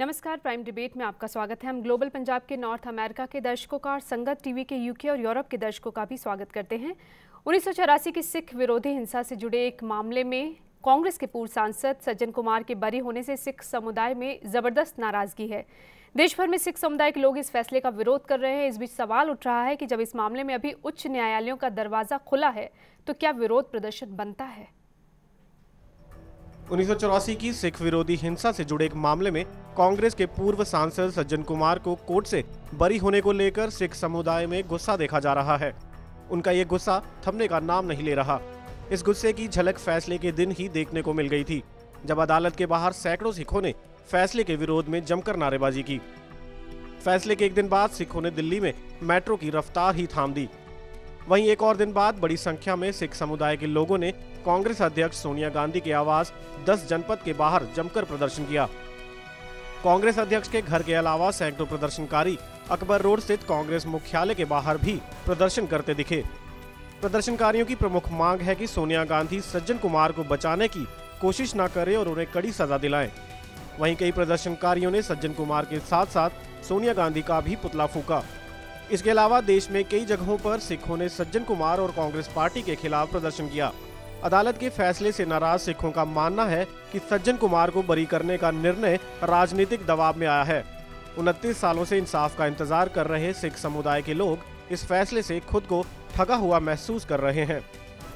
नमस्कार, prime debate में आपका स्वागत है। हम ग्लोबल पंजाब के नॉर्थ अमेरिका के दर्शकों का और संगत टीवी के यूके और यूरोप के दर्शकों का भी स्वागत करते हैं। 1984 की सिख विरोधी हिंसा से जुड़े एक मामले में कांग्रेस के पूर्व सांसद सज्जन कुमार के बरी होने से सिख समुदाय में जबरदस्त नाराजगी है। देश भर में सिख समुदाय के लोग इस फैसले का विरोध कर रहे हैं। इस बीच सवाल उठ रहा है कि जब इस मामले में अभी उच्च न्यायालयों का दरवाजा खुला है तो क्या विरोध प्रदर्शन बनता है? 1984 की सिख विरोधी हिंसा से जुड़े एक मामले में कांग्रेस के पूर्व सांसद सज्जन कुमार को कोर्ट से बरी होने को लेकर सिख समुदाय में गुस्सा देखा जा रहा है। उनका ये गुस्सा थमने का नाम नहीं ले रहा। इस गुस्से की झलक फैसले के दिन ही देखने को मिल गई थी, जब अदालत के बाहर सैकड़ों सिखों ने फैसले के विरोध में जमकर नारेबाजी की। फैसले के एक दिन बाद सिखों ने दिल्ली में मेट्रो की रफ्तार ही थाम दी। वहीं एक और दिन बाद बड़ी संख्या में सिख समुदाय के लोगों ने कांग्रेस अध्यक्ष सोनिया गांधी के आवास 10 जनपद के बाहर जमकर प्रदर्शन किया। कांग्रेस अध्यक्ष के घर के अलावा सैकड़ों प्रदर्शनकारी अकबर रोड स्थित कांग्रेस मुख्यालय के बाहर भी प्रदर्शन करते दिखे। प्रदर्शनकारियों की प्रमुख मांग है कि सोनिया गांधी सज्जन कुमार को बचाने की कोशिश न करें और उन्हें कड़ी सजा दिलाएं। वहीं कई प्रदर्शनकारियों ने सज्जन कुमार के साथ साथ सोनिया गांधी का भी पुतला फूंका। इसके अलावा देश में कई जगहों पर सिखों ने सज्जन कुमार और कांग्रेस पार्टी के खिलाफ प्रदर्शन किया। अदालत के फैसले से नाराज सिखों का मानना है कि सज्जन कुमार को बरी करने का निर्णय राजनीतिक दबाव में आया है। 29 सालों से इंसाफ का इंतजार कर रहे सिख समुदाय के लोग इस फैसले से खुद को ठगा हुआ महसूस कर रहे हैं।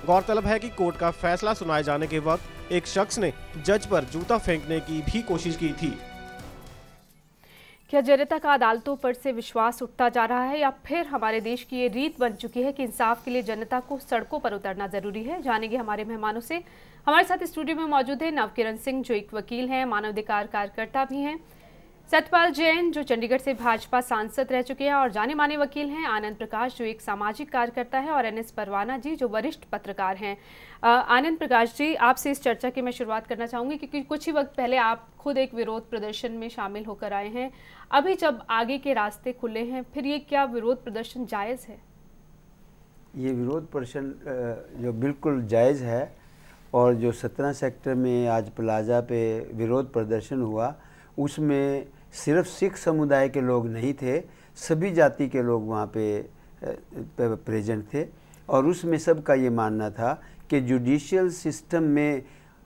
गौरतलब है कि कोर्ट का फैसला सुनाए जाने के वक्त एक शख्स ने जज पर जूता फेंकने की भी कोशिश की थी। क्या जनता का अदालतों पर से विश्वास उठता जा रहा है या फिर हमारे देश की ये रीत बन चुकी है कि इंसाफ के लिए जनता को सड़कों पर उतरना जरूरी है? जानेंगे हमारे मेहमानों से। हमारे साथ स्टूडियो में मौजूद है नवकिरण सिंह, जो एक वकील हैं, मानवाधिकार कार्यकर्ता भी हैं, सतपाल जैन, जो चंडीगढ़ से भाजपा सांसद रह चुके हैं और जाने माने वकील हैं, आनंद प्रकाश, जो एक सामाजिक कार्यकर्ता है, और NS परवाना जी, जो वरिष्ठ पत्रकार हैं। आनंद प्रकाश जी, आपसे इस चर्चा की मैं शुरुआत करना चाहूँगी क्योंकि कुछ ही वक्त पहले आप खुद एक विरोध प्रदर्शन में शामिल होकर आए हैं। अभी जब आगे के रास्ते खुले हैं, फिर ये क्या विरोध प्रदर्शन जायज़ है? ये विरोध प्रदर्शन जो बिल्कुल जायज़ है, और जो 17 सेक्टर में आज प्लाजा पे विरोध प्रदर्शन हुआ उसमें सिर्फ सिख समुदाय के लोग नहीं थे, सभी जाति के लोग वहाँ पे प्रेजेंट थे। और उसमें सबका ये मानना था कि जुडिशियल सिस्टम में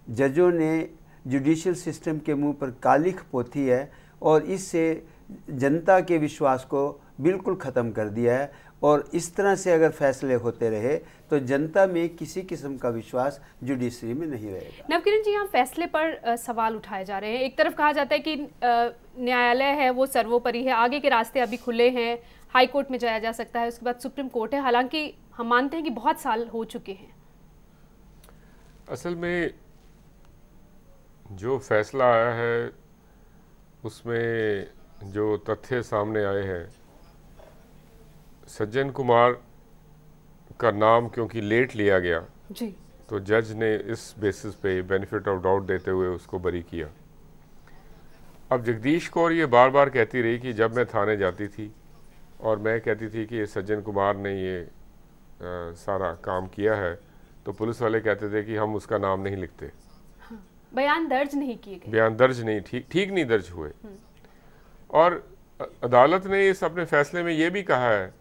जजों ने जुडिशियल सिस्टम के मुंह पर कालिख पोती है और इससे जनता के विश्वास को बिल्कुल ख़त्म कर दिया है। और इस तरह से अगर फैसले होते रहे तो जनता में किसी किस्म का विश्वास जुडिशरी में नहीं रहेगा। नवकिरण जी, यहाँ फैसले पर सवाल उठाए जा रहे हैं। एक तरफ कहा जाता है कि न्यायालय है वो सर्वोपरि है, आगे के रास्ते अभी खुले हैं, हाई कोर्ट में जाया जा सकता है, उसके बाद सुप्रीम कोर्ट है। हालांकि हम मानते हैं कि बहुत साल हो चुके हैं। असल में जो फैसला आया है उसमें जो तथ्य सामने आए हैं, सज्जन कुमार का नाम क्योंकि लेट लिया गया जी, तो जज ने इस बेसिस पे बेनिफिट ऑफ डाउट देते हुए उसको बरी किया। अब जगदीश कौर ये बार बार कहती रही कि जब मैं थाने जाती थी और मैं कहती थी कि सज्जन कुमार ने ये सारा काम किया है, तो पुलिस वाले कहते थे कि हम उसका नाम नहीं लिखते। हाँ, बयान दर्ज नहीं किए गए, बयान दर्ज नहीं, ठीक नहीं दर्ज हुए। और अदालत ने इस अपने फैसले में ये भी कहा है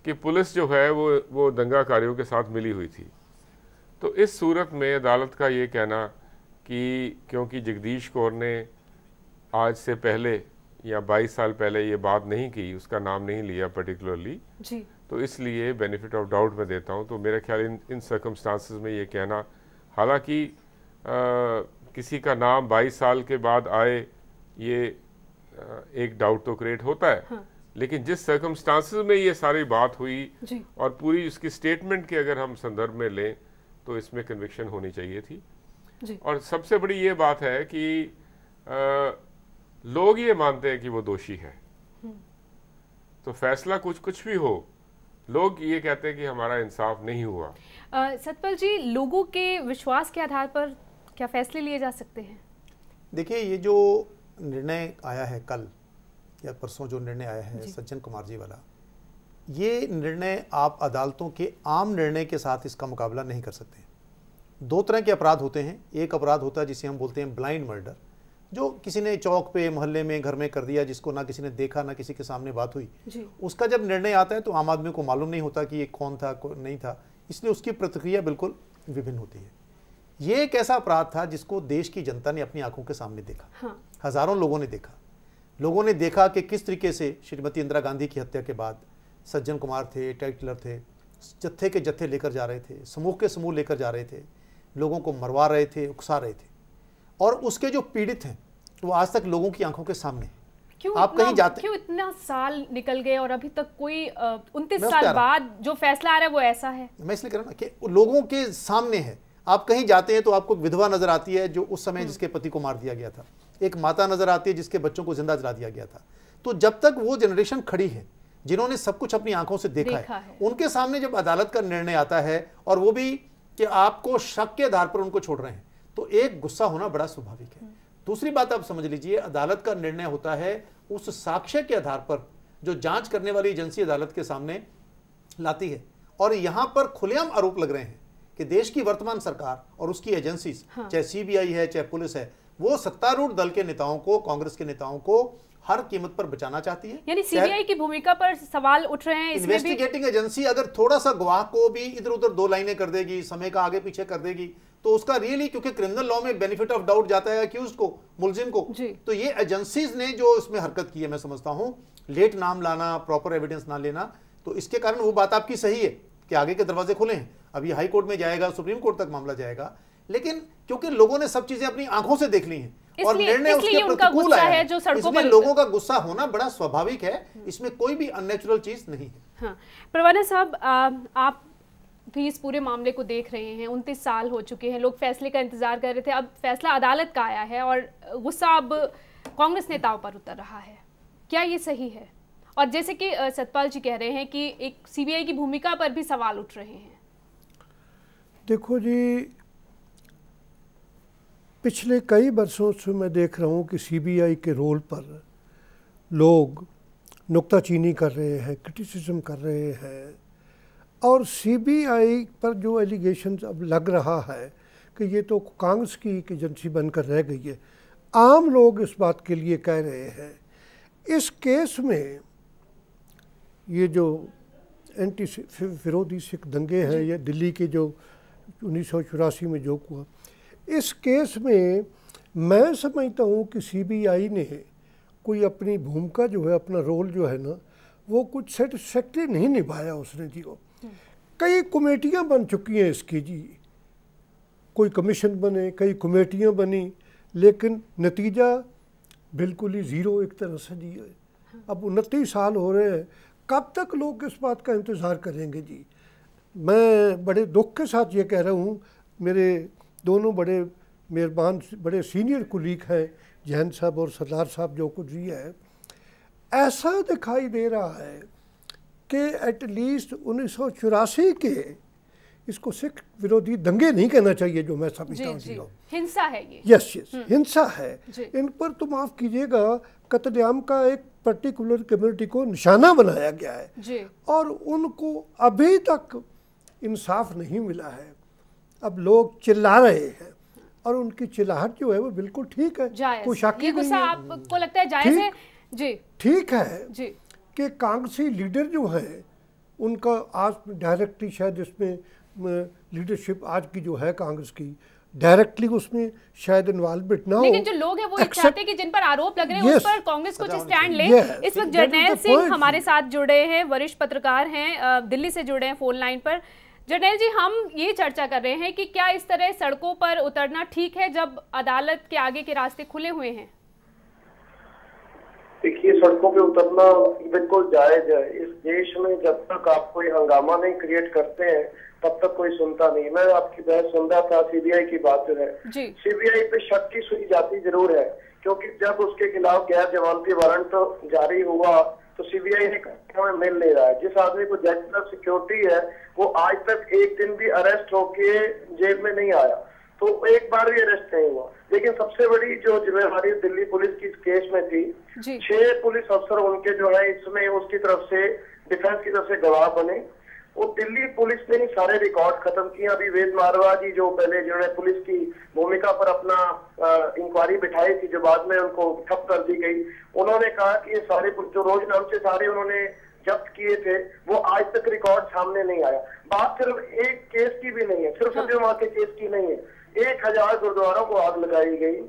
कि पुलिस जो है वो दंगाकारियों के साथ मिली हुई थी। तो इस सूरत में अदालत का ये कहना कि क्योंकि जगदीश कौर ने आज से पहले या 22 साल पहले ये बात नहीं की, उसका नाम नहीं लिया पर्टिकुलरली, तो इसलिए बेनिफिट ऑफ डाउट में देता हूँ। तो मेरा ख्याल इन सर्कमस्टांसेस में ये कहना, हालांकि किसी का नाम 22 साल के बाद आए, ये एक डाउट तो क्रिएट होता है। हाँ। लेकिन जिस सर्कमस्टांसेस में ये सारी बात हुई और पूरी उसकी स्टेटमेंट के अगर हम संदर्भ में लें तो इसमें कन्विक्शन होनी चाहिए थी जी। और सबसे बड़ी ये बात है कि लोग ये मानते हैं कि वो दोषी है, तो फैसला कुछ भी हो, लोग ये कहते हैं कि हमारा इंसाफ नहीं हुआ। सतपाल जी, लोगों के विश्वास के आधार पर क्या फैसले लिए जा सकते हैं? देखिए, ये जो निर्णय आया है कल या परसों, जो निर्णय आया है सज्जन कुमार जी वाला, ये निर्णय आप अदालतों के आम निर्णय के साथ इसका मुकाबला नहीं कर सकते। दो तरह के अपराध होते हैं। एक अपराध होता है जिसे हम बोलते हैं ब्लाइंड मर्डर, जो किसी ने चौक पे मोहल्ले में घर में कर दिया, जिसको ना किसी ने देखा ना किसी के सामने बात हुई, उसका जब निर्णय आता है तो आम आदमी को मालूम नहीं होता कि ये कौन था कौन नहीं था, इसलिए उसकी प्रतिक्रिया बिल्कुल विभिन्न होती है। ये एक ऐसा अपराध था जिसको देश की जनता ने अपनी आंखों के सामने देखा। हजारों लोगों ने देखा। लोगों ने देखा कि किस तरीके से श्रीमती इंदिरा गांधी की हत्या के बाद सज्जन कुमार थे, टैक्स किलर थे, जत्थे के जत्थे लेकर जा रहे थे, समूह के समूह लेकर जा रहे थे, लोगों को मरवा रहे थे, उकसा रहे थे, और उसके जो पीड़ित हैं वो आज तक लोगों की आंखों के सामने हैं। आप कहीं जाते, क्यों इतना साल निकल गए और अभी तक कोई 29 साल बाद जो फैसला आ रहा है वो ऐसा है? मैं इसलिए कह रहा हूं ना कि लोगों के सामने है। आप कहीं जाते हैं तो आपको विधवा नजर आती है जो उस समय जिसके पति को मार दिया गया था, एक माता नजर आती है जिसके बच्चों को जिंदा जला दिया गया था। तो जब तक वो जनरेशन खड़ी है जिन्होंने सब कुछ अपनी आंखों से देखा है, उनके सामने जब अदालत का निर्णय आता है और वो भी कि आपको शक के आधार पर उनको छोड़ रहे हैं, तो एक गुस्सा होना बड़ा स्वाभाविक है। दूसरी बात आप समझ लीजिए, अदालत का निर्णय होता है उस साक्ष्य के आधार पर जो जांच करने वाली एजेंसी अदालत के सामने लाती है, और यहां पर खुलेआम आरोप लग रहे हैं कि देश की वर्तमान सरकार और उसकी एजेंसी, चाहे सीबीआई है चाहे पुलिस है, वो सत्तारूढ़ दल के नेताओं को, कांग्रेस के नेताओं को हर कीमत पर बचाना चाहती है। यानी सीबीआई की भूमिका पर सवाल उठ रहे हैं। इन्वेस्टिगेटिंग एजेंसी अगर थोड़ा सा गवाह को भी इधर उधर दो लाइनें कर देगी, समय का आगे पीछे कर देगी, तो उसका रियली, क्योंकि क्रिमिनल लॉ में बेनिफिट ऑफ डाउट जाता है अक्यूज्ड को, मुलजिम को, तो ये एजेंसीज ने जो इसमें हरकत की है, मैं समझता हूं लेट नाम लाना, प्रॉपर एविडेंस ना लेना, तो इसके कारण वो बात आपकी सही है कि आगे के दरवाजे खुले हैं। अभी हाई कोर्ट में जाएगा, सुप्रीम कोर्ट तक मामला जाएगा, लेकिन क्योंकि लोगों ने सब चीजें अपनी आंखों से देख ली हैं और निर्णय उसके प्रतिकूल आया है, इसलिए लोगों का गुस्सा होना बड़ा स्वाभाविक है। इसमें कोई भी अननेचुरल चीज नहीं है। हाँ, परवाना साहब, आप भी इस पूरे मामले को देख रहे हैं। 29 साल हो चुके हैं, लोग फैसले का इंतजार कर रहे थे, अब फैसला अदालत का आया है और गुस्सा अब कांग्रेस नेताओं पर उतर रहा है। क्या ये सही है? और जैसे कि सतपाल जी कह रहे हैं कि एक सीबीआई की भूमिका पर भी सवाल उठ रहे हैं। देखो जी, पिछले कई वर्षों से मैं देख रहा हूँ कि सीबीआई के रोल पर लोग नुक्ताचीनी कर रहे हैं, क्रिटिसिज्म कर रहे हैं, और सीबीआई पर जो एलिगेशंस अब लग रहा है कि ये तो कांग्रेस की एजेंसी बनकर रह गई है, आम लोग इस बात के लिए कह रहे हैं। इस केस में ये जो एंटी विरोधी सिख दंगे हैं, ये दिल्ली के जो 1984 में जो हुआ, इस केस में मैं समझता हूँ कि सीबीआई ने कोई अपनी भूमिका जो है, अपना रोल जो है ना, वो कुछ सेटिस्फैक्टरी नहीं निभाया उसने जी। वो कई कमेटियाँ बन चुकी हैं इसकी जी, कोई कमीशन बने, कई कमेटियाँ बनी, लेकिन नतीजा बिल्कुल ही ज़ीरो एक तरह से जी है। अब 29 साल हो रहे हैं, कब तक लोग इस बात का इंतज़ार करेंगे जी। मैं बड़े दुख के साथ ये कह रहा हूँ, मेरे दोनों बड़े मेहरबान बड़े सीनियर कुलीग हैं, जैन साहब और सरदार साहब, जो कुछ भी है, ऐसा दिखाई दे रहा है कि एटलीस्ट 1984 के इसको सिख विरोधी दंगे नहीं कहना चाहिए, जो मैं समझता हूँ हिंसा है ये। यस हिंसा है। इन पर तो माफ़ कीजिएगा, कत्लेआम का एक पर्टिकुलर कम्युनिटी को निशाना बनाया गया है और उनको अभी तक इंसाफ नहीं मिला है। अब लोग चिल्ला रहे हैं और उनकी चिल्लाहट जो है वो बिल्कुल ठीक है, कोई शक ही नहीं है। आपको लगता है जायज है जी? ठीक है जी कि कांग्रेसी लीडर जो है उनका आज डायरेक्टली शायद इसमें लीडरशिप आज की जो है कांग्रेस की डायरेक्टली उसमें शायद इन्वॉल्वमेंट ना हो, लेकिन जो लोग हैं वो चाहते हैं कि जिन पर आरोप लग रहे हैं उस पर कांग्रेस कुछ स्टैंड ले। इस वक्त जर्नैल सिंह हमारे साथ जुड़े हैं, वरिष्ठ पत्रकार हैं, दिल्ली से जुड़े हैं फोन लाइन पर। जर्नैल जी, हम ये चर्चा कर रहे हैं कि क्या इस तरह सड़कों पर उतरना ठीक है जब अदालत के आगे के रास्ते खुले हुए हैं? देखिए, सड़कों पे उतरना बिल्कुल जायज है। इस देश में जब तक आप कोई हंगामा नहीं क्रिएट करते हैं तब तक कोई सुनता नहीं। मैं आपकी बहस सुन रहा था, सीबीआई की बात जो है, सीबीआई पे शक की सुई जाती जरूर है, क्योंकि जब उसके खिलाफ गैर जमानती वारंट तो जारी हुआ तो सीबीआई ने में मिल नहीं रहा है। जिस आदमी को जेड सिक्योरिटी है वो आज तक एक दिन भी अरेस्ट होके जेल में नहीं आया, तो एक बार भी अरेस्ट नहीं हुआ। लेकिन सबसे बड़ी जो जिम्मेवारी दिल्ली पुलिस की इस केस में थी, 6 पुलिस अफसर उनके जो है इसमें उसकी तरफ से डिफेंस की तरफ से गवाह बने, वो दिल्ली पुलिस ने ही सारे रिकॉर्ड खत्म किए। अभी वेद मारवा जी जो पहले जिन्होंने पुलिस की भूमिका पर अपना इंक्वायरी बिठाई थी, जो बाद में उनको ठप कर दी गई, उन्होंने कहा कि ये सारे जो रोज नाम से सारे उन्होंने जब्त किए थे वो आज तक रिकॉर्ड सामने नहीं आया। बात सिर्फ एक केस की भी नहीं है, सिर्फ सत्यवान के केस की नहीं है। 1000 गुरुद्वारों को आग लगाई गई।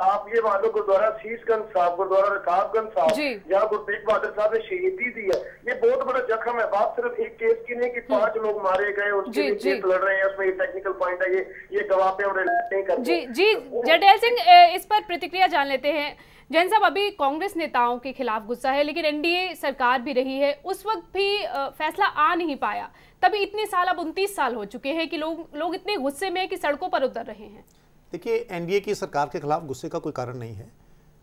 आप ये मान लो गुरुद्वारा शीशगंज साहब, गुरुद्वारा रकाबगंज साहब, जहाँ गुरु तेग बहादुर साहब ने शहीदी दी है, ये बहुत बड़ा जख्म है। बात सिर्फ एक केस की नहीं कि 5 लोग मारे गए, उसके लिए केस लड़ रहे हैं, उसमें ये टेक्निकल पॉइंट है, ये गवाह पे और नहीं करते। जी जरनैल सिंह, इस पर प्रतिक्रिया जान लेते हैं। जैन साहब, अभी कांग्रेस नेताओं के खिलाफ गुस्सा है, लेकिन एनडीए सरकार भी रही है, उस वक्त भी फैसला आ नहीं पाया। तभी इतने साल, अब 29 साल हो चुके हैं कि लोग इतने गुस्से में कि सड़कों पर उतर रहे हैं। देखिए, एनडीए की सरकार के खिलाफ गुस्से का कोई कारण नहीं है।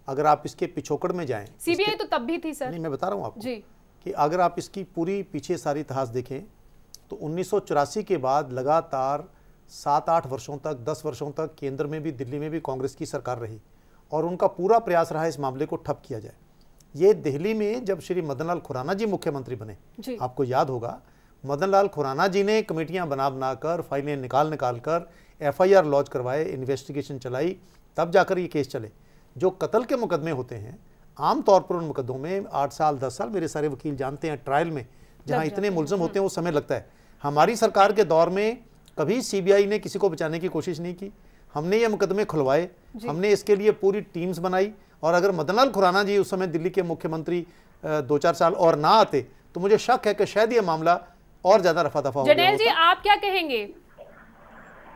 अगर आप इसके पिछोकड़ में जाएं, सीबीआई तो तब भी थी सर। नहीं, मैं बता रहा हूं आपको जी कि अगर आप इसकी पूरी पीछे सारी इतिहास देखें तो 1984 के बाद लगातार 7-8 वर्षों तक, 10 वर्षों तक केंद्र में भी, दिल्ली में भी कांग्रेस की सरकार रही और उनका पूरा प्रयास रहा इस मामले को ठप किया जाए। ये दिल्ली में जब श्री मदन लाल खुराना जी मुख्यमंत्री बने, आपको याद होगा, मदन लाल खुराना जी ने कमेटियां बना कर, फाइलें निकाल कर एफआईआर लॉन्च करवाए, इन्वेस्टिगेशन चलाई, तब जाकर ये केस चले। जो कत्ल के मुकदमे होते हैं, आमतौर पर उन मुकदमों में 8 साल 10 साल, मेरे सारे वकील जानते हैं, ट्रायल में जहाँ इतने मुलजम होते हैं वो समय लगता है। हमारी सरकार के दौर में कभी सीबीआई ने किसी को बचाने की कोशिश नहीं की। हमने ये मुकदमे खुलवाए, हमने इसके लिए पूरी टीम्स बनाई, और अगर मदन लाल खुराना जी उस समय दिल्ली के मुख्यमंत्री 2-4 साल और ना आते तो मुझे शक है कि शायद ये मामला और ज्यादा रफा दफा हो गया। जरनैल जी, आप क्या कहेंगे?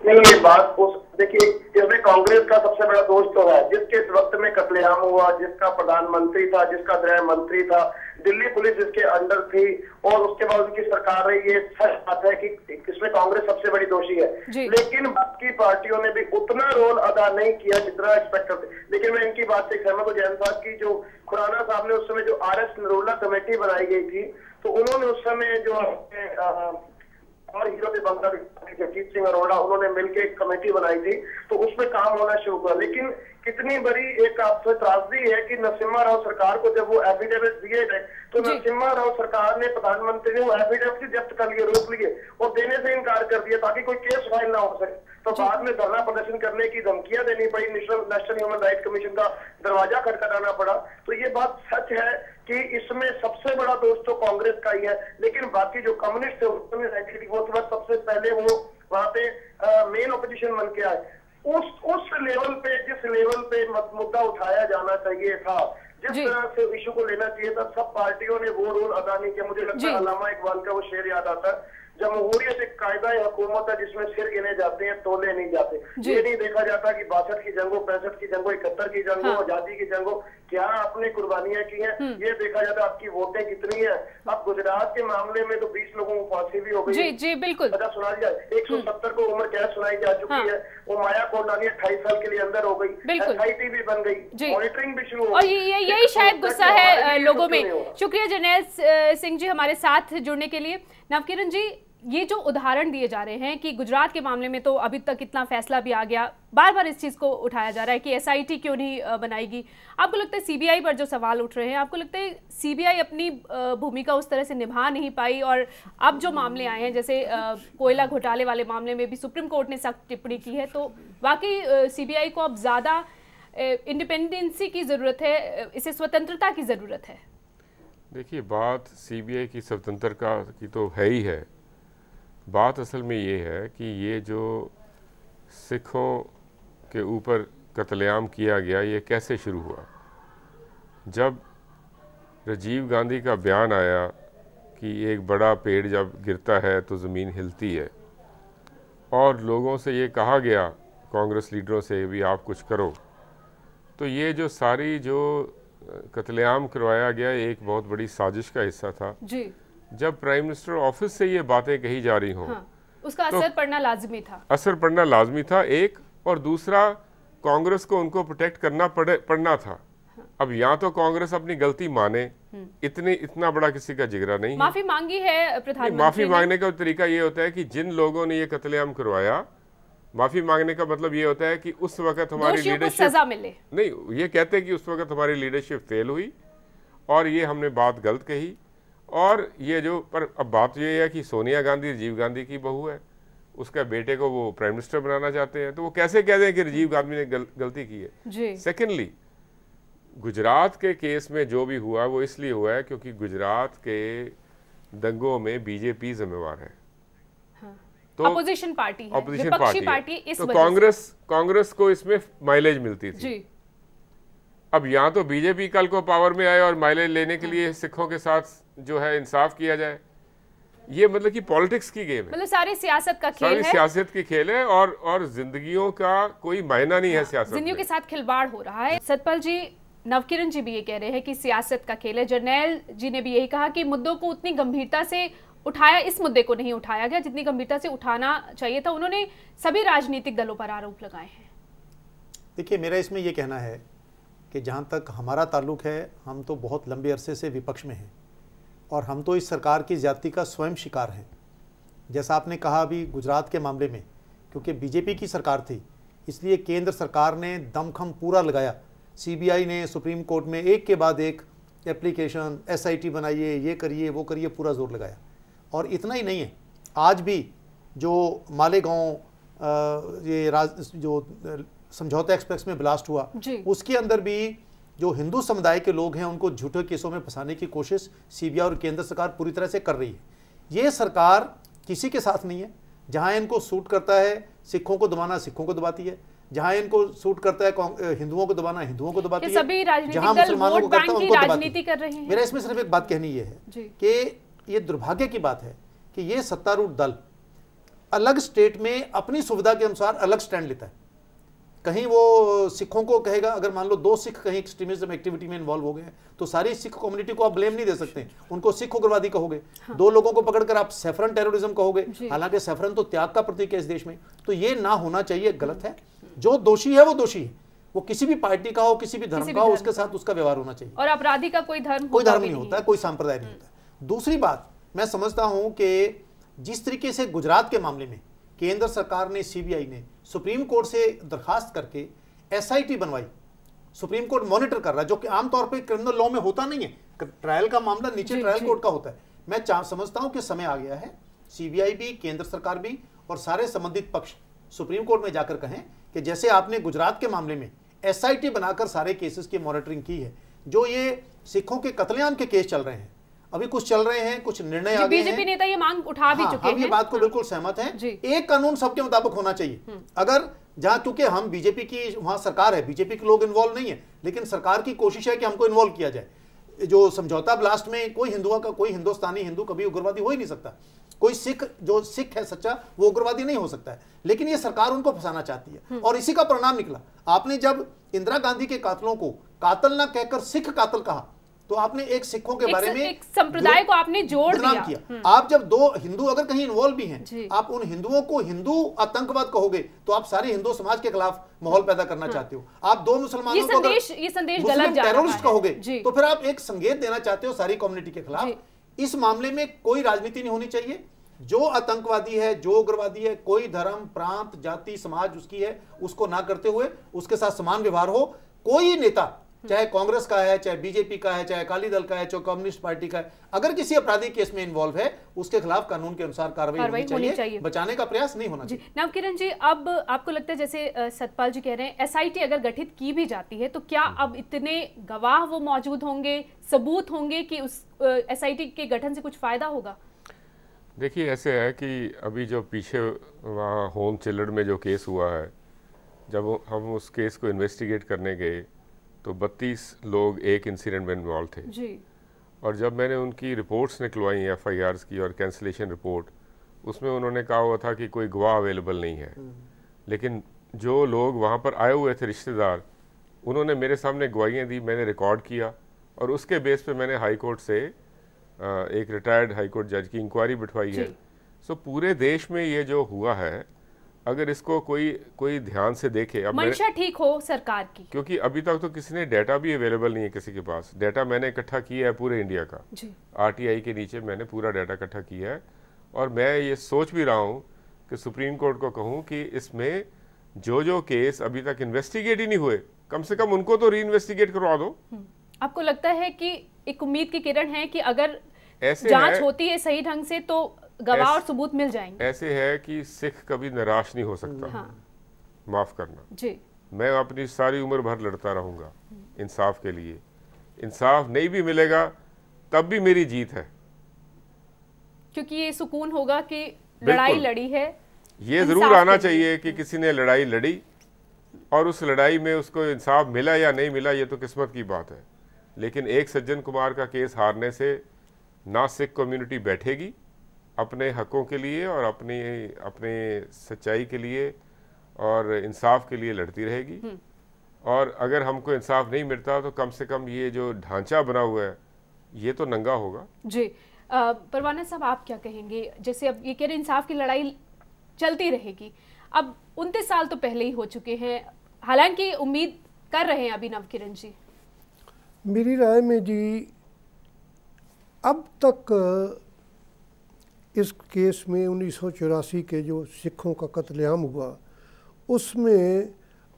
नहीं, ये बात देखिए, इसमें कांग्रेस का सबसे बड़ा दोष तो है, जिसके इस वक्त में कत्लेआम हुआ, जिसका प्रधानमंत्री था, जिसका गृह मंत्री था, दिल्ली पुलिस इसके अंडर थी और उसके बाद उनकी सरकार रही। ये सच बात है कि इसमें कांग्रेस सबसे बड़ी दोषी है, लेकिन बाकी पार्टियों ने भी उतना रोल अदा नहीं किया जितना एक्सपेक्ट करते। लेकिन मैं इनकी बात से सहमत हूं जैन साहब की, जो खुराना साहब ने उस समय जो RS नरोला कमेटी बनाई गई थी, तो उन्होंने उस समय जो और हीरो के बंदा जगजीत सिंह अरोड़ा, उन्होंने मिलकर एक कमेटी बनाई थी, तो उसमें काम होना शुरू हुआ। लेकिन कितनी बड़ी एक आपसे त्रासदी है कि नरसिम्हा राव सरकार को जब वो एफिडेविट दिए गए तो नरसिम्हा राव सरकार ने, प्रधानमंत्री ने वो एफिडेविट जब्त कर लिए, रोक लिए और देने से इनकार कर दिया ताकि कोई केस फाइल ना हो सके। तो बाद में धरना प्रदर्शन करने की धमकियां देनी पड़ी, नेशनल ह्यूमन राइट कमीशन का दरवाजा खटखटाना पड़ा। तो ये बात सच है कि इसमें सबसे बड़ा दोष तो कांग्रेस का ही है, लेकिन बाकी जो कम्युनिस्ट थे वो तो सबसे पहले वो वहां पे मेन ओपोजिशन बन के आए। उस लेवल पे, जिस लेवल पे मुद्दा उठाया जाना चाहिए था, जिस तरह से इशू को लेना चाहिए था, सब पार्टियों ने वो रोल अदा नहीं किया। मुझे लगता है अल्लामा इकबाल का वो शेर याद आता है, जमहूरियत एक कायदा हुकूमत है जिसमें सिर गिने जाते हैं, तोले नहीं जाते। ये नहीं देखा जाता कि 62 की जंग हो, 65 की जंग हो, 71 की जंग हो, आजादी की जंग हो, क्या आपने कुर्बानियां की हैं, ये देखा जाता है। आपकी वोटें कितनी है। अब गुजरात के मामले में तो 20 लोगों को फांसी भी हो गई। जी बिल्कुल। अच्छा सुना जाए, 170 को उम्र कैद सुनाई जा चुकी है। वो माया कोटलानी 28 साल के लिए अंदर हो गई, SIT भी बन गई, मॉनिटरिंग भी शुरू हो गई। और यही शायद गुस्सा है लोगों में। शुक्रिया जरनैल सिंह जी हमारे साथ जुड़ने के लिए। नवकिरण जी, ये जो उदाहरण दिए जा रहे हैं कि गुजरात के मामले में तो अभी तक इतना फैसला भी आ गया, बार बार इस चीज़ को उठाया जा रहा है कि SIT क्यों नहीं बनाएगी। आपको लगता है CBI पर जो सवाल उठ रहे हैं, आपको लगता है CBI अपनी भूमिका उस तरह से निभा नहीं पाई, और अब जो मामले आए हैं जैसे कोयला घोटाले वाले मामले में भी सुप्रीम कोर्ट ने सख्त टिप्पणी की है, तो वाकई CBI को अब ज़्यादा इंडिपेंडेंसी की ज़रूरत है, इसे स्वतंत्रता की ज़रूरत है? देखिए, बात CBI की स्वतंत्रता की तो है ही है। बात असल में ये है कि ये जो सिखों के ऊपर कत्लेआम किया गया, ये कैसे शुरू हुआ। जब राजीव गांधी का बयान आया कि एक बड़ा पेड़ जब गिरता है तो ज़मीन हिलती है, और लोगों से ये कहा गया, कांग्रेस लीडरों से भी आप कुछ करो, तो ये जो सारी जो कत्लेआम करवाया गया एक बहुत बड़ी साजिश का हिस्सा था जी। जब प्राइम मिनिस्टर ऑफिस से ये बातें कही जा रही हों, उसका तो असर पड़ना लाजमी था। असर पड़ना लाजमी था एक, और दूसरा कांग्रेस को उनको प्रोटेक्ट करना पड़ना था। अब यहाँ तो कांग्रेस अपनी गलती माने, इतना बड़ा किसी का जिगरा नहीं है। माफी मांगी है प्रधानमंत्री। माफी मांगने का तरीका ये होता है कि जिन लोगों ने ये कत्लेआम करवाया, माफी मांगने का मतलब ये होता है कि उस वक्त हमारी लीडरशिप सजा मिले। नहीं, ये कहते हैं कि उस वक्त हमारी लीडरशिप फेल हुई और ये हमने बात गलत कही, और ये जो, पर अब बात ये है कि सोनिया गांधी राजीव गांधी की बहू है, उसका बेटे को वो प्राइम मिनिस्टर बनाना चाहते हैं, तो वो कैसे कह दें कि राजीव गांधी ने गलती की है। सेकेंडली, गुजरात के केस में जो भी हुआ वो इसलिए हुआ है क्योंकि गुजरात के दंगों में बीजेपी जिम्मेवार है। हाँ। तो अपोजिशन पार्टी है, विपक्षी पार्टी है। इस तो कांग्रेस को इसमें माइलेज मिलती थी। अब यहाँ तो बीजेपी कल को पावर में आए और माइलेज लेने के लिए सिखों के साथ जो है इंसाफ किया जाए, ये मतलब कि पॉलिटिक्स की गेम है, मतलब सारी सियासत का खेल है, सारी सियासत की खेल है और जिंदगियों का कोई मायना नहीं है सियासत में। जिंदगियों के साथ खिलवाड़ हो रहा है। सतपाल जी, नवकिरण जी भी ये कह रहे हैं कि सियासत का खेल है। जर्नैल जी ने भी यही कहा कि मुद्दों को उतनी गंभीरता से उठाया, इस मुद्दे को नहीं उठाया गया जितनी गंभीरता से उठाना चाहिए था। उन्होंने सभी राजनीतिक दलों पर आरोप लगाए हैं। देखिए, मेरा इसमें यह कहना है कि जहां तक हमारा ताल्लुक है, हम तो बहुत लंबे अरसे से विपक्ष में हैं और हम तो इस सरकार की ज्यादती का स्वयं शिकार हैं। जैसा आपने कहा अभी गुजरात के मामले में, क्योंकि बीजेपी की सरकार थी इसलिए केंद्र सरकार ने दमखम पूरा लगाया। सीबीआई ने सुप्रीम कोर्ट में एक के बाद एक एप्लीकेशन, एसआईटी बनाइए, ये करिए, वो करिए, पूरा जोर लगाया। और इतना ही नहीं है, आज भी जो मालेगांव जो समझौता एक्सप्रेस में ब्लास्ट हुआ, उसके अंदर भी जो हिंदू समुदाय के लोग हैं उनको झूठे केसों में फंसाने की कोशिश सीबीआई और केंद्र सरकार पूरी तरह से कर रही है। ये सरकार किसी के साथ नहीं है। जहां इनको सूट करता है सिखों को दबाना, सिखों को दबाती है। जहां इनको सूट करता है हिंदुओं को दबाना, हिंदुओं को दबाती है। जहां मुसलमानों को करता है उनको दबाती है। मेरा इसमें सिर्फ एक बात कहनी ये है कि ये दुर्भाग्य की बात है कि ये सत्तारूढ़ दल अलग स्टेट में अपनी सुविधा के अनुसार अलग स्टैंड लेता है। कहीं वो सिखों को कहेगा, अगर मान लो 2 सिख कहीं एक्सट्रीमिज्म एक्टिविटी में इन्वॉल्व हो गए हैं तो सारी सिख कम्युनिटी को आप ब्लेम नहीं दे सकते, उनको सिख उग्रवादी कहोगे। 2 लोगों को पकड़कर आप सैफरन टेररिज्म कहोगे, हालांकि सैफरन तो त्याग का प्रतीक है इस देश में। तो ये ना होना चाहिए, गलत है। जो दोषी है वो दोषी है, वो किसी भी पार्टी का हो, किसी भी धर्म का हो, उसके साथ उसका व्यवहार होना चाहिए। और अपराधी का कोई धर्म नहीं होता है, कोई संप्रदाय नहीं होता। दूसरी बात, मैं समझता हूं कि जिस तरीके से गुजरात के मामले में केंद्र सरकार ने, सीबीआई ने सुप्रीम कोर्ट से दरखास्त करके एसआईटी बनवाई, सुप्रीम कोर्ट मॉनिटर कर रहा है, जो कि आमतौर पे क्रिमिनल लॉ में होता नहीं है। ट्रायल का मामला नीचे ट्रायल कोर्ट का होता है। मैं समझता हूं कि समय आ गया है, सीबीआई भी, केंद्र सरकार भी और सारे संबंधित पक्ष सुप्रीम कोर्ट में जाकर कहें कि जैसे आपने गुजरात के मामले में एसआईटी बनाकर सारे केसेस की मॉनिटरिंग की है, जो ये सिखों के कत्लेआम के केस चल रहे हैं, अभी कुछ चल रहे हैं, कुछ निर्णय आ गए हैं। बीजेपी नेता ये मांग उठा भी चुके हैं। हम ये बात को बिल्कुल सहमत हैं। एक कानून सबके मुताबिक होना चाहिए। अगर जहां, क्योंकि हम बीजेपी की वहां सरकार है, बीजेपी के लोग इन्वॉल्व नहीं है, लेकिन सरकार की कोशिश है कि हमको इन्वॉल्व किया जाए। जो समझौता ब्लास्ट में कोई हिंदुओं का, कोई हिंदुस्तानी हिंदू कभी उग्रवादी हो ही नहीं सकता। कोई सिख, जो सिख है सच्चा, वो उग्रवादी नहीं हो सकता है, लेकिन ये सरकार उनको फंसाना चाहती है और इसी का परिणाम निकला। आपने जब इंदिरा गांधी के कातलों को कातल ना कहकर सिख कातल कहा, तो आपने एक सिखों के बारे में एक संप्रदाय को आपने जोड़ दिया। आप जब 2 हिंदू अगर कहीं इन्वॉल्व भी हैं, आप उन हिंदुओं को हिंदू आतंकवाद कहोगे तो आप सारे हिंदू समाज के खिलाफ माहौल पैदा करना चाहते हो। आप 2 मुसलमानों को मुस्लिम टेररिस्ट कहोगे तो फिर आप एक संकेत देना चाहते हो सारी कम्युनिटी के खिलाफ। इस मामले में कोई राजनीति नहीं होनी चाहिए। जो आतंकवादी है, जो उग्रवादी है, कोई धर्म, प्रांत, जाति, समाज उसकी है, उसको ना करते हुए उसके साथ समान व्यवहार हो। कोई नेता, चाहे कांग्रेस का है, चाहे बीजेपी का है, चाहे अकाली दल का है, चाहे कम्युनिस्ट पार्टी का है, अगर किसी अपराधी केस में इन्वॉल्व है, उसके खिलाफ कानून के अनुसार कार्रवाई होनी चाहिए। बचाने का प्रयास नहीं होना चाहिए। नवकिरण जी, अब आपको लगता है, जैसे सतपाल जी कह रहे हैं, एसआईटी अगर गठित की भी जाती है तो क्या अब इतने गवाह वो मौजूद होंगे, सबूत होंगे कि उस एसआईटी के गठन से कुछ फायदा होगा? देखिए, ऐसे है कि अभी जो पीछे वहाँ होम चिल्ड्रन में जो केस हुआ है, जब हम उस केस को इन्वेस्टिगेट करने गए तो 32 लोग एक इंसिडेंट में इन्वॉल्व थे जी। और जब मैंने उनकी रिपोर्ट्स निकलवाई, एफआईआर्स की और कैंसिलेशन रिपोर्ट, उसमें उन्होंने कहा हुआ था कि कोई गवाह अवेलेबल नहीं है। लेकिन जो लोग वहाँ पर आए हुए थे, रिश्तेदार, उन्होंने मेरे सामने गवाहियाँ दी, मैंने रिकॉर्ड किया और उसके बेस पे मैंने हाई कोर्ट से एक रिटायर्ड हाई कोर्ट जज की इंक्वायरी बिठवाई है। सो पूरे देश में ये जो हुआ है, अगर इसको कोई ध्यान से देखे, अब मंशा ठीक हो सरकार की, क्योंकि अभी तक तो किसी ने डाटा भी अवेलेबल नहीं है किसी के पास। डाटा मैंने इकट्ठा किया है पूरे इंडिया का, आरटीआई के नीचे मैंने पूरा डाटा इकट्ठा किया है। और मैं ये सोच भी रहा हूँ कि सुप्रीम कोर्ट को कहूँ कि इसमें जो केस अभी तक इन्वेस्टिगेट ही नहीं हुए, कम से कम उनको तो री इन्वेस्टिगेट करवा दो। आपको लगता है कि एक उम्मीद की किरण है कि अगर जांच होती है सही ढंग से तो गवाह और सबूत मिल जाएंगे। ऐसे है कि सिख कभी निराश नहीं हो सकता। हाँ। माफ करना जी, मैं अपनी सारी उम्र भर लड़ता रहूंगा इंसाफ के लिए। इंसाफ नहीं भी मिलेगा तब भी मेरी जीत है, क्योंकि ये सुकून होगा कि लड़ाई लड़ी है। ये जरूर आना चाहिए कि किसी ने लड़ाई लड़ी और उस लड़ाई में उसको इंसाफ मिला या नहीं मिला, ये तो किस्मत की बात है। लेकिन एक सज्जन कुमार का केस हारने से ना सिख कम्युनिटी बैठेगी अपने हकों के लिए और अपने सच्चाई के लिए और इंसाफ के लिए लड़ती रहेगी। और अगर हमको इंसाफ नहीं मिलता तो कम से कम ये जो ढांचा बना हुआ है ये तो नंगा होगा। जी, परवाना साहब आप क्या कहेंगे? जैसे अब ये कह रहे इंसाफ की लड़ाई चलती रहेगी, अब 29 साल तो पहले ही हो चुके हैं, हालांकि उम्मीद कर रहे हैं अभी नवकिरण जी। मेरी राय में जी अब तक इस केस में 1984 के जो सिखों का कत्लेआम हुआ उसमें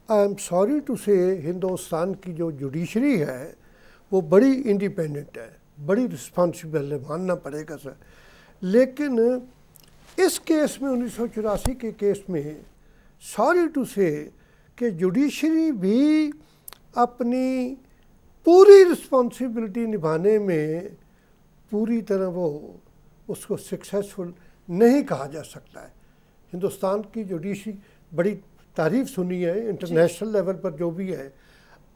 आई एम सॉरी टू से हिंदुस्तान की जो जुडिशरी है वो बड़ी इंडिपेंडेंट है, बड़ी रिस्पॉन्सिबल है, मानना पड़ेगा सर। लेकिन इस केस में 1984 के केस में सॉरी टू से कि जुडिशरी भी अपनी पूरी रिस्पॉन्सिबिलिटी निभाने में पूरी तरह वो उसको सक्सेसफुल नहीं कहा जा सकता है। हिंदुस्तान की जुडिशरी बड़ी तारीफ सुनी है इंटरनेशनल लेवल पर जो भी है।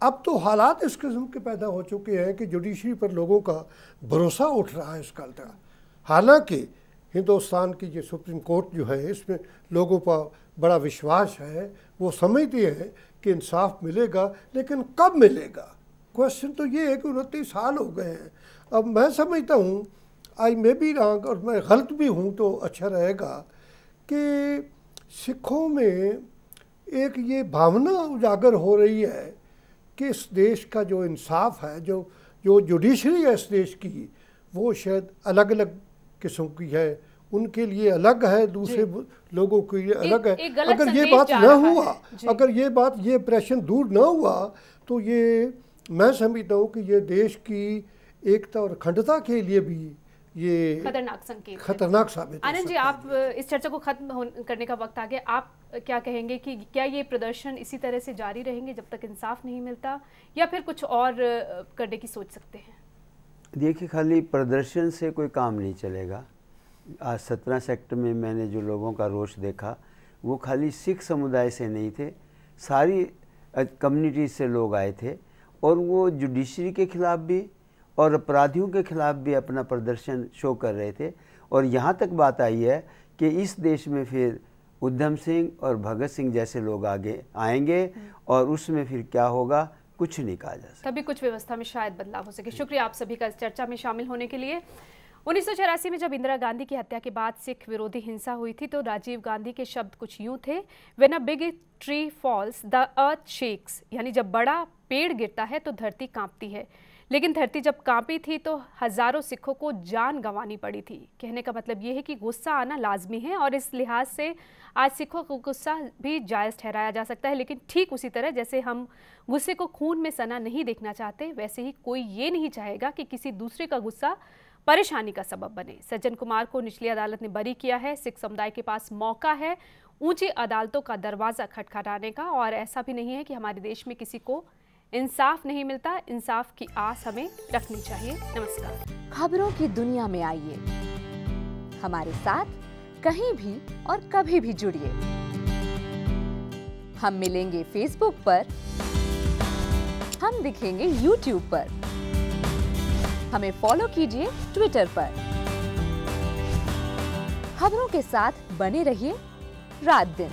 अब तो हालात इस किस्म के पैदा हो चुके हैं कि जुडिशरी पर लोगों का भरोसा उठ रहा है इसका तरह। हालांकि हिंदुस्तान की जो सुप्रीम कोर्ट जो है इसमें लोगों का बड़ा विश्वास है, वो समझते हैं कि इंसाफ मिलेगा, लेकिन कब मिलेगा? क्वेश्चन तो ये है कि 29 साल हो गए हैं। अब मैं समझता हूँ आई मे बी रॉन्ग और मैं गलत भी हूँ तो अच्छा रहेगा कि सिखों में एक ये भावना उजागर हो रही है कि इस देश का जो इंसाफ है, जो जुडिशरी है इस देश की, वो शायद अलग अलग किस्म की है, उनके लिए अलग है, दूसरे लोगों के लिए अलग है। अगर ये बात ना हुआ, अगर ये बात ये इंप्रेशन दूर ना हुआ तो ये मैं समझता हूँ कि ये देश की एकता और अखंडता के लिए भी ये खतरनाक साबित। आनंद जी, आप इस चर्चा को खत्म करने का वक्त आ गया। आप क्या कहेंगे कि क्या ये प्रदर्शन इसी तरह से जारी रहेंगे जब तक इंसाफ नहीं मिलता, या फिर कुछ और करने की सोच सकते हैं? देखिए, खाली प्रदर्शन से कोई काम नहीं चलेगा। आज 17 सेक्टर में मैंने जो लोगों का रोष देखा वो खाली सिख समुदाय से नहीं थे, सारी कम्युनिटी से लोग आए थे और वो जुडिशरी के खिलाफ भी और अपराधियों के खिलाफ भी अपना प्रदर्शन शो कर रहे थे। और यहाँ तक बात आई है कि इस देश में फिर उधम सिंह और भगत सिंह जैसे लोग आगे आएंगे और उसमें फिर क्या होगा कुछ नहीं कहा जा सकता। तभी कुछ व्यवस्था में शायद बदलाव हो सके। शुक्रिया आप सभी का इस चर्चा में शामिल होने के लिए। 1984 में जब इंदिरा गांधी की हत्या के बाद सिख विरोधी हिंसा हुई थी तो राजीव गांधी के शब्द कुछ यूं थे, when a big tree falls the earth shakes, यानी जब बड़ा पेड़ गिरता है तो धरती कांपती है। लेकिन धरती जब कांपी थी तो हजारों सिखों को जान गंवानी पड़ी थी। कहने का मतलब ये है कि गुस्सा आना लाजमी है और इस लिहाज से आज सिखों को गुस्सा भी जायज़ ठहराया जा सकता है। लेकिन ठीक उसी तरह जैसे हम गुस्से को खून में सना नहीं देखना चाहते, वैसे ही कोई ये नहीं चाहेगा कि किसी दूसरे का गुस्सा परेशानी का सबब बने। सज्जन कुमार को निचली अदालत ने बरी किया है। सिख समुदाय के पास मौका है ऊंची अदालतों का दरवाज़ा खटखटाने का, और ऐसा भी नहीं है कि हमारे देश में किसी को इंसाफ नहीं मिलता। इंसाफ की आस हमें रखनी चाहिए। नमस्कार। खबरों की दुनिया में आइए, हमारे साथ कहीं भी और कभी भी जुड़िए। हम मिलेंगे फेसबुक पर, हम दिखेंगे यूट्यूब पर, हमें फॉलो कीजिए ट्विटर पर। खबरों के साथ बने रहिए रात दिन।